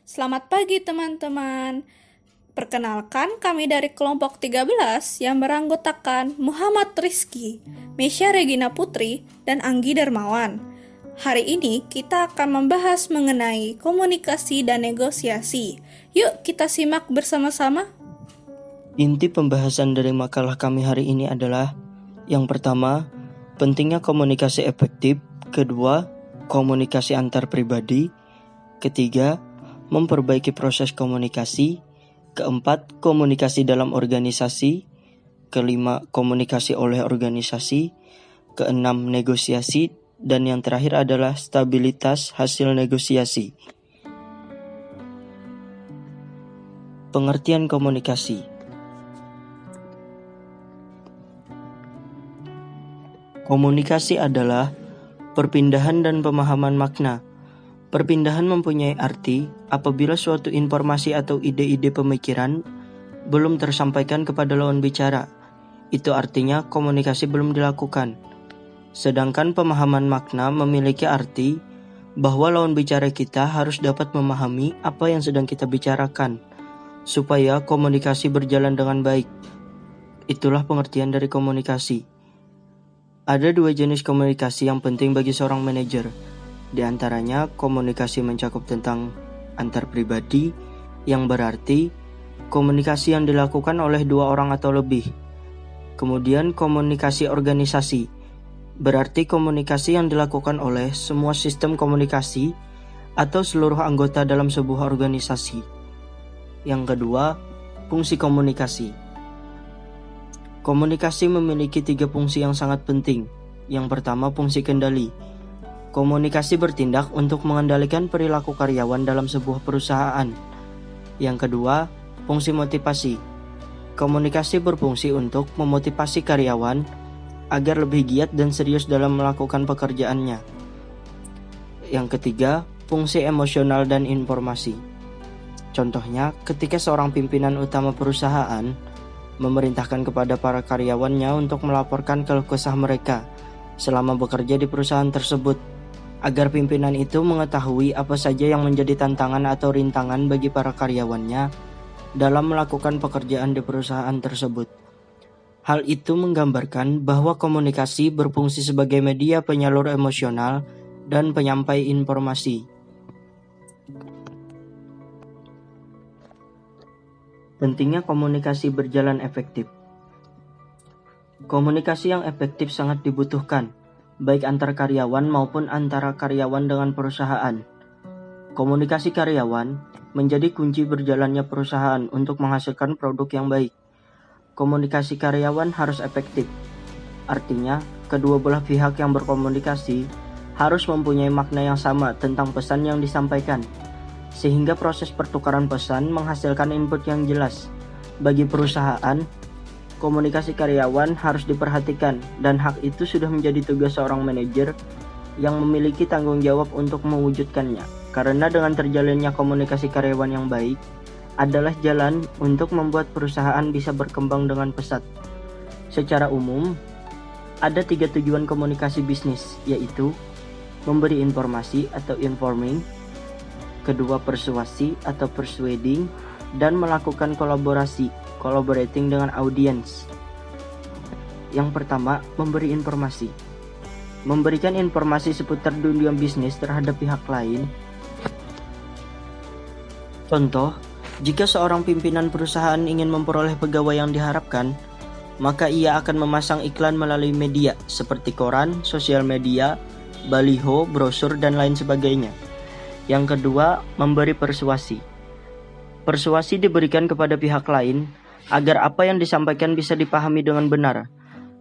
Selamat pagi teman-teman. Perkenalkan kami dari kelompok 13 yang beranggotakan Muhammad Rizky, Mesya Regina Putri, dan Anggi Darmawan. Hari ini kita akan membahas mengenai komunikasi dan negosiasi. Yuk kita simak bersama-sama. Inti pembahasan dari makalah kami hari ini adalah: yang pertama, pentingnya komunikasi efektif; kedua, komunikasi antar pribadi; ketiga, memperbaiki proses komunikasi; keempat, komunikasi dalam organisasi; kelima, komunikasi oleh organisasi; keenam, negosiasi; dan yang terakhir adalah stabilitas hasil negosiasi. Pengertian komunikasi. Komunikasi adalah perpindahan dan pemahaman makna. Perpindahan mempunyai arti apabila suatu informasi atau ide-ide pemikiran belum tersampaikan kepada lawan bicara. Itu artinya komunikasi belum dilakukan. Sedangkan pemahaman makna memiliki arti bahwa lawan bicara kita harus dapat memahami apa yang sedang kita bicarakan, supaya komunikasi berjalan dengan baik. Itulah pengertian dari komunikasi. Ada dua jenis komunikasi yang penting bagi seorang manajer. Di antaranya, komunikasi mencakup tentang antar pribadi, yang berarti komunikasi yang dilakukan oleh dua orang atau lebih. Kemudian komunikasi organisasi, berarti komunikasi yang dilakukan oleh semua sistem komunikasi atau seluruh anggota dalam sebuah organisasi. Yang kedua, fungsi komunikasi. Komunikasi memiliki 3 fungsi yang sangat penting. Yang pertama, fungsi kendali. Komunikasi bertindak untuk mengendalikan perilaku karyawan dalam sebuah perusahaan. Yang kedua, fungsi motivasi. Komunikasi berfungsi untuk memotivasi karyawan agar lebih giat dan serius dalam melakukan pekerjaannya. Yang ketiga, fungsi emosional dan informasi. Contohnya, ketika seorang pimpinan utama perusahaan memerintahkan kepada para karyawannya untuk melaporkan keluh kesah mereka selama bekerja di perusahaan tersebut, agar pimpinan itu mengetahui apa saja yang menjadi tantangan atau rintangan bagi para karyawannya dalam melakukan pekerjaan di perusahaan tersebut. Hal itu menggambarkan bahwa komunikasi berfungsi sebagai media penyalur emosional dan penyampai informasi. Pentingnya komunikasi berjalan efektif. Komunikasi yang efektif sangat dibutuhkan, baik antar karyawan maupun antara karyawan dengan perusahaan. Komunikasi karyawan menjadi kunci berjalannya perusahaan untuk menghasilkan produk yang baik. Komunikasi karyawan harus efektif. Artinya, kedua belah pihak yang berkomunikasi harus mempunyai makna yang sama tentang pesan yang disampaikan, sehingga proses pertukaran pesan menghasilkan input yang jelas. Bagi perusahaan, komunikasi karyawan harus diperhatikan, dan hak itu sudah menjadi tugas seorang manajer yang memiliki tanggung jawab untuk mewujudkannya. Karena dengan terjalinnya komunikasi karyawan yang baik adalah jalan untuk membuat perusahaan bisa berkembang dengan pesat. Secara umum, ada 3 tujuan komunikasi bisnis, yaitu memberi informasi atau informing, kedua persuasi atau persuading, dan melakukan kolaborasi, collaborating dengan audiens. Yang pertama, memberi informasi. Memberikan informasi seputar dunia bisnis terhadap pihak lain. Contoh, jika seorang pimpinan perusahaan ingin memperoleh pegawai yang diharapkan, maka ia akan memasang iklan melalui media seperti koran, sosial media, baliho, brosur, dan lain sebagainya. Yang kedua, memberi persuasi. Persuasi diberikan kepada pihak lain agar apa yang disampaikan bisa dipahami dengan benar.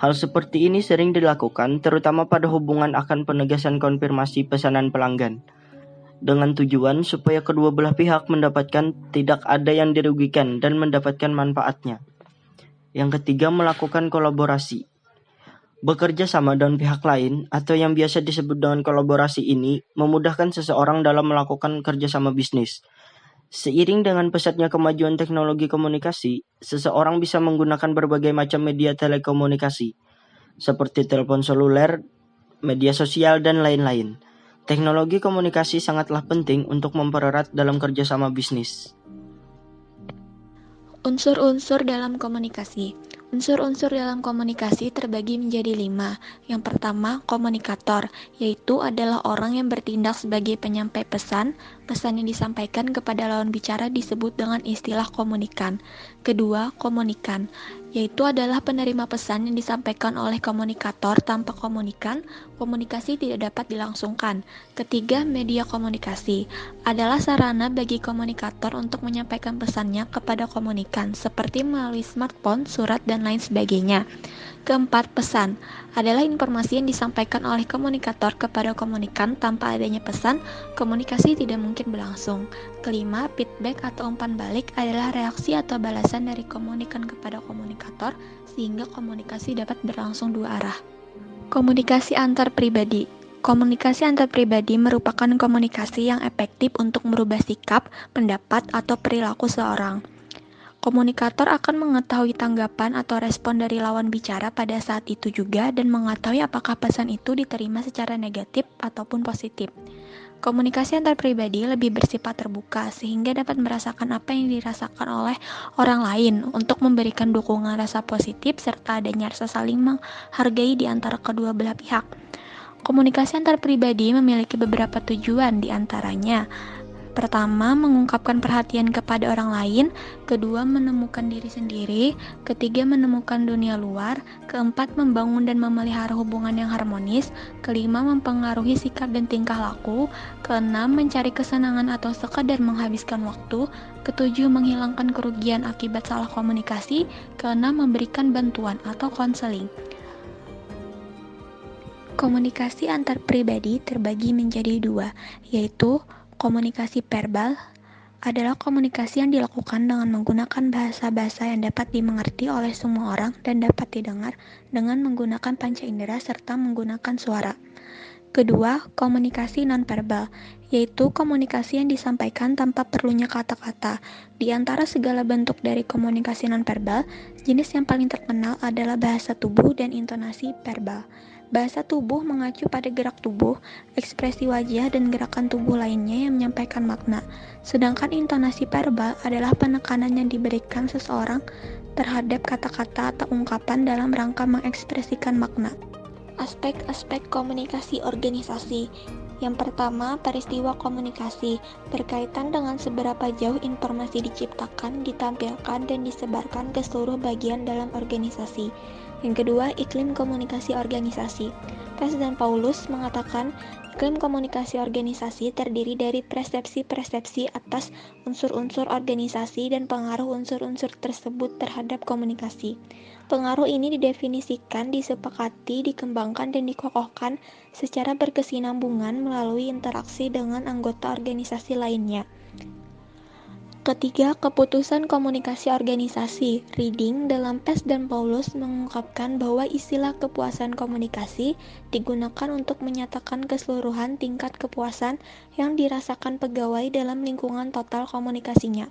Hal seperti ini sering dilakukan terutama pada hubungan akan penegasan konfirmasi pesanan pelanggan, dengan tujuan supaya kedua belah pihak mendapatkan tidak ada yang dirugikan dan mendapatkan manfaatnya. Yang ketiga, melakukan kolaborasi. Bekerja sama dengan pihak lain atau yang biasa disebut dengan kolaborasi ini memudahkan seseorang dalam melakukan kerjasama bisnis. Seiring dengan pesatnya kemajuan teknologi komunikasi, seseorang bisa menggunakan berbagai macam media telekomunikasi seperti telepon seluler, media sosial, dan lain-lain. Teknologi komunikasi sangatlah penting untuk mempererat dalam kerjasama bisnis. Unsur-unsur dalam komunikasi. Unsur-unsur dalam komunikasi terbagi menjadi 5. Yang pertama, komunikator, yaitu adalah orang yang bertindak sebagai penyampai pesan. Pesan yang disampaikan kepada lawan bicara disebut dengan istilah komunikan. Kedua, komunikan, yaitu adalah penerima pesan yang disampaikan oleh komunikator. Tanpa komunikan, komunikasi tidak dapat dilangsungkan. Ketiga, media komunikasi adalah sarana bagi komunikator untuk menyampaikan pesannya kepada komunikan, seperti melalui smartphone, surat, dan lain sebagainya. Keempat, pesan adalah informasi yang disampaikan oleh komunikator kepada komunikan. Tanpa adanya pesan, komunikasi tidak mungkin berlangsung. Kelima, feedback atau umpan balik adalah reaksi atau balasan dari komunikan kepada komunikator, sehingga komunikasi dapat berlangsung dua arah. Komunikasi antar pribadi. Komunikasi antar pribadi merupakan komunikasi yang efektif untuk merubah sikap, pendapat, atau perilaku seorang. Komunikator akan mengetahui tanggapan atau respon dari lawan bicara pada saat itu juga dan mengetahui apakah pesan itu diterima secara negatif ataupun positif. Komunikasi antar pribadi lebih bersifat terbuka sehingga dapat merasakan apa yang dirasakan oleh orang lain untuk memberikan dukungan rasa positif serta adanya rasa saling menghargai di antara kedua belah pihak. Komunikasi antar pribadi memiliki beberapa tujuan, di antaranya pertama, mengungkapkan perhatian kepada orang lain. Kedua, menemukan diri sendiri. Ketiga, menemukan dunia luar. Keempat, membangun dan memelihara hubungan yang harmonis. Kelima, mempengaruhi sikap dan tingkah laku. Keenam, mencari kesenangan atau sekadar menghabiskan waktu. Ketujuh, menghilangkan kerugian akibat salah komunikasi. Keenam, memberikan bantuan atau konseling. Komunikasi antar pribadi terbagi menjadi dua, yaitu komunikasi verbal adalah komunikasi yang dilakukan dengan menggunakan bahasa-bahasa yang dapat dimengerti oleh semua orang dan dapat didengar dengan menggunakan panca indera serta menggunakan suara. Kedua, komunikasi nonverbal, yaitu komunikasi yang disampaikan tanpa perlunya kata-kata. Di antara segala bentuk dari komunikasi nonverbal, jenis yang paling terkenal adalah bahasa tubuh dan intonasi verbal. Bahasa tubuh mengacu pada gerak tubuh, ekspresi wajah, dan gerakan tubuh lainnya yang menyampaikan makna. Sedangkan intonasi verbal adalah penekanan yang diberikan seseorang terhadap kata-kata atau ungkapan dalam rangka mengekspresikan makna. Aspek-aspek komunikasi organisasi. Yang pertama, peristiwa komunikasi berkaitan dengan seberapa jauh informasi diciptakan, ditampilkan, dan disebarkan ke seluruh bagian dalam organisasi. Yang kedua, iklim komunikasi organisasi. Presiden Paulus mengatakan, iklim komunikasi organisasi terdiri dari persepsi-persepsi atas unsur-unsur organisasi dan pengaruh unsur-unsur tersebut terhadap komunikasi. Pengaruh ini didefinisikan, disepakati, dikembangkan, dan dikokohkan secara berkesinambungan melalui interaksi dengan anggota organisasi lainnya. Ketiga, keputusan komunikasi organisasi. Reading dalam Presiden Paulus mengungkapkan bahwa istilah kepuasan komunikasi digunakan untuk menyatakan keseluruhan tingkat kepuasan yang dirasakan pegawai dalam lingkungan total komunikasinya.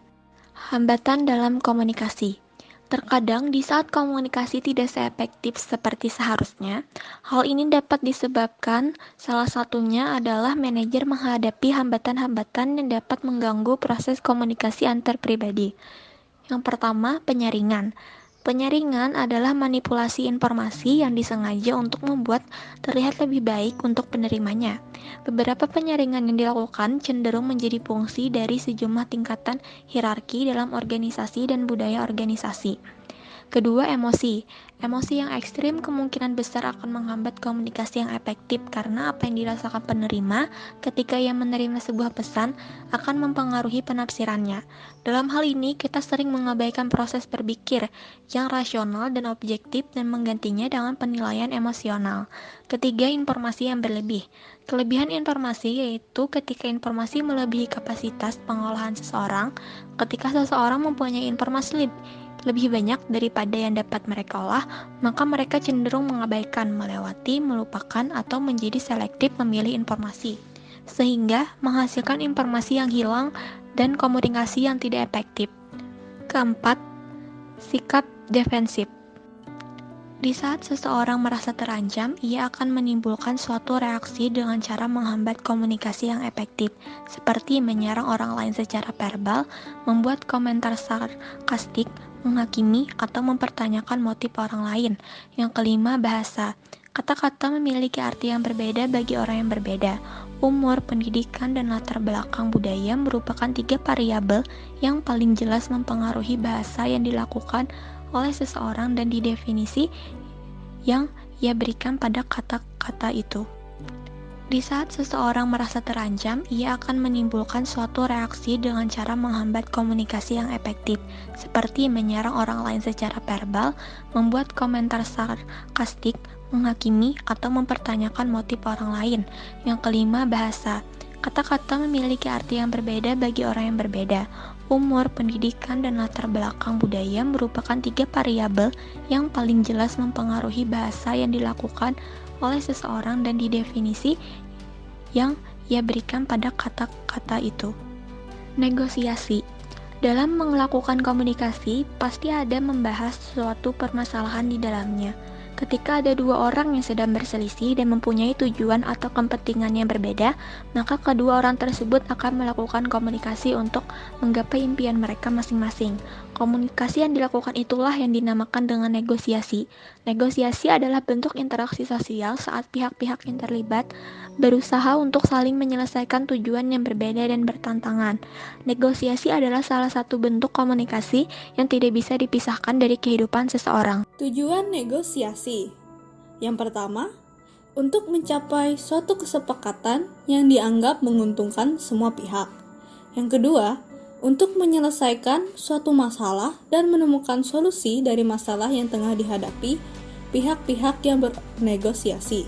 Hambatan dalam komunikasi. Terkadang di saat komunikasi tidak seefektif seperti seharusnya, hal ini dapat disebabkan salah satunya adalah manajer menghadapi hambatan-hambatan yang dapat mengganggu proses komunikasi antar pribadi. Yang pertama, penyaringan. Penyaringan adalah manipulasi informasi yang disengaja untuk membuat terlihat lebih baik untuk penerimanya. Beberapa penyaringan yang dilakukan cenderung menjadi fungsi dari sejumlah tingkatan hierarki dalam organisasi dan budaya organisasi. Kedua, emosi. Emosi yang ekstrim kemungkinan besar akan menghambat komunikasi yang efektif karena apa yang dirasakan penerima ketika ia menerima sebuah pesan akan mempengaruhi penafsirannya. Dalam hal ini, kita sering mengabaikan proses berpikir yang rasional dan objektif dan menggantinya dengan penilaian emosional. Ketiga, informasi yang berlebih. Kelebihan informasi yaitu ketika informasi melebihi kapasitas pengolahan seseorang, ketika seseorang mempunyai informasi lebih banyak daripada yang dapat mereka olah, maka mereka cenderung mengabaikan, melewati, melupakan, atau menjadi selektif memilih informasi, sehingga menghasilkan informasi yang hilang dan komunikasi yang tidak efektif. Keempat, sikap defensif. Di saat seseorang merasa terancam, ia akan menimbulkan suatu reaksi dengan cara menghambat komunikasi yang efektif, seperti menyerang orang lain secara verbal, membuat komentar sarkastik, menghakimi, atau mempertanyakan motif orang lain. Yang kelima, bahasa. Kata-kata memiliki arti yang berbeda bagi orang yang berbeda. Umur, pendidikan, dan latar belakang budaya merupakan 3 variabel yang paling jelas mempengaruhi bahasa yang dilakukan oleh seseorang dan didefinisi yang ia berikan pada kata-kata itu. Di saat seseorang merasa terancam, ia akan menimbulkan suatu reaksi dengan cara menghambat komunikasi yang efektif, seperti menyerang orang lain secara verbal, membuat komentar sarkastik, menghakimi, atau mempertanyakan motif orang lain. Yang kelima, bahasa. Kata-kata memiliki arti yang berbeda bagi orang yang berbeda. Umur, pendidikan, dan latar belakang budaya merupakan 3 variabel yang paling jelas mempengaruhi bahasa yang dilakukan oleh seseorang dan didefinisi yang ia berikan pada kata-kata itu. Negosiasi. Dalam melakukan komunikasi, pasti ada membahas suatu permasalahan di dalamnya. Ketika ada 2 orang yang sedang berselisih dan mempunyai tujuan atau kepentingan yang berbeda, maka kedua orang tersebut akan melakukan komunikasi untuk menggapai impian mereka masing-masing. Komunikasi yang dilakukan itulah yang dinamakan dengan negosiasi. Negosiasi adalah bentuk interaksi sosial saat pihak-pihak yang terlibat berusaha untuk saling menyelesaikan tujuan yang berbeda dan bertentangan. Negosiasi adalah salah satu bentuk komunikasi yang tidak bisa dipisahkan dari kehidupan seseorang. Tujuan negosiasi. Yang pertama, untuk mencapai suatu kesepakatan yang dianggap menguntungkan semua pihak. Yang kedua, untuk menyelesaikan suatu masalah dan menemukan solusi dari masalah yang tengah dihadapi pihak-pihak yang bernegosiasi.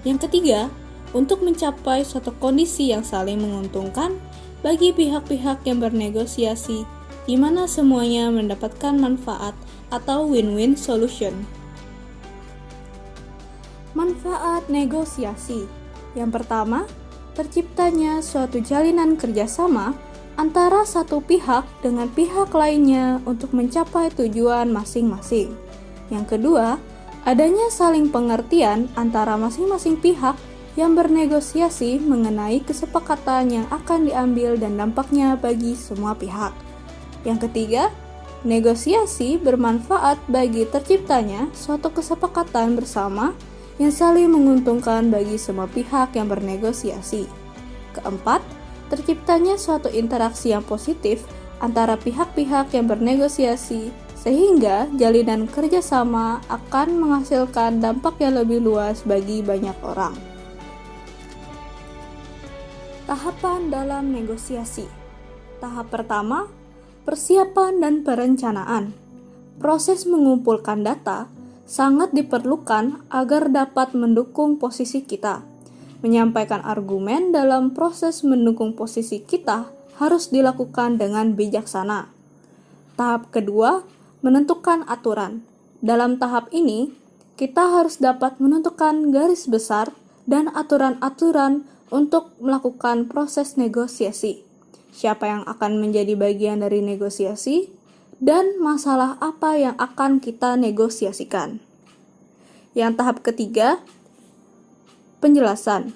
Yang ketiga, untuk mencapai suatu kondisi yang saling menguntungkan bagi pihak-pihak yang bernegosiasi, di mana semuanya mendapatkan manfaat atau win-win solution. Manfaat negosiasi. Yang pertama, terciptanya suatu jalinan kerjasama antara satu pihak dengan pihak lainnya untuk mencapai tujuan masing-masing. Yang kedua, adanya saling pengertian antara masing-masing pihak yang bernegosiasi mengenai kesepakatan yang akan diambil dan dampaknya bagi semua pihak. Yang ketiga, negosiasi bermanfaat bagi terciptanya suatu kesepakatan bersama yang saling menguntungkan bagi semua pihak yang bernegosiasi. Keempat, terciptanya suatu interaksi yang positif antara pihak-pihak yang bernegosiasi sehingga jalinan kerjasama akan menghasilkan dampak yang lebih luas bagi banyak orang. Tahapan dalam negosiasi. Tahap pertama, persiapan dan perencanaan. Proses mengumpulkan data sangat diperlukan agar dapat mendukung posisi kita. Menyampaikan argumen dalam proses mendukung posisi kita harus dilakukan dengan bijaksana. Tahap kedua, menentukan aturan. Dalam tahap ini, kita harus dapat menentukan garis besar dan aturan-aturan untuk melakukan proses negosiasi. Siapa yang akan menjadi bagian dari negosiasi, dan masalah apa yang akan kita negosiasikan. Yang tahap ketiga, penjelasan.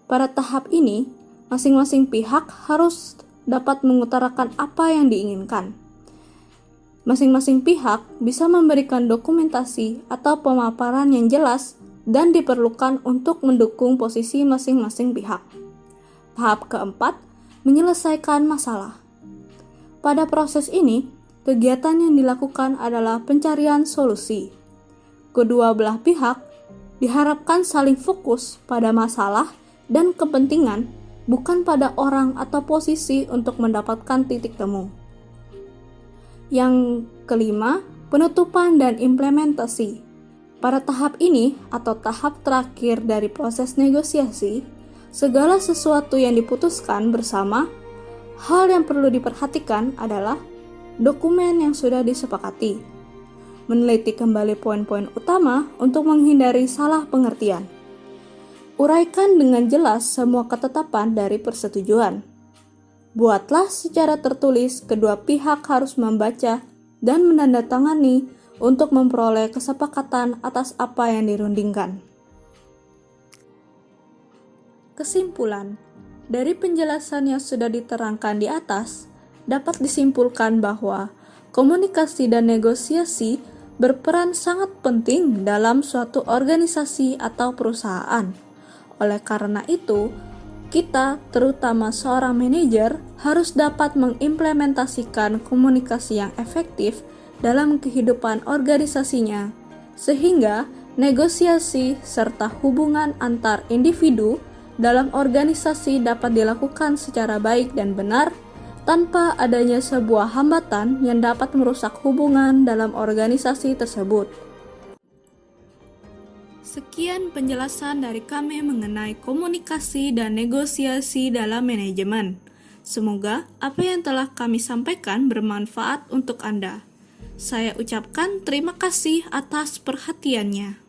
Pada tahap ini, masing-masing pihak harus dapat mengutarakan apa yang diinginkan. Masing-masing pihak bisa memberikan dokumentasi atau pemaparan yang jelas dan diperlukan untuk mendukung posisi masing-masing pihak. Tahap keempat, menyelesaikan masalah. Pada proses ini, kegiatan yang dilakukan adalah pencarian solusi. Kedua belah pihak diharapkan saling fokus pada masalah dan kepentingan, bukan pada orang atau posisi untuk mendapatkan titik temu. Yang kelima, penutupan dan implementasi. Pada tahap ini atau tahap terakhir dari proses negosiasi, segala sesuatu yang diputuskan bersama, hal yang perlu diperhatikan adalah dokumen yang sudah disepakati. Meneliti kembali poin-poin utama untuk menghindari salah pengertian. Uraikan dengan jelas semua ketetapan dari persetujuan. Buatlah secara tertulis, kedua pihak harus membaca dan menandatangani untuk memperoleh kesepakatan atas apa yang dirundingkan. Kesimpulan, dari penjelasan yang sudah diterangkan di atas, dapat disimpulkan bahwa komunikasi dan negosiasi berperan sangat penting dalam suatu organisasi atau perusahaan. Oleh karena itu, kita, terutama seorang manajer, harus dapat mengimplementasikan komunikasi yang efektif dalam kehidupan organisasinya, sehingga negosiasi serta hubungan antar individu dalam organisasi dapat dilakukan secara baik dan benar tanpa adanya sebuah hambatan yang dapat merusak hubungan dalam organisasi tersebut. Sekian penjelasan dari kami mengenai komunikasi dan negosiasi dalam manajemen. Semoga apa yang telah kami sampaikan bermanfaat untuk Anda. Saya ucapkan terima kasih atas perhatiannya.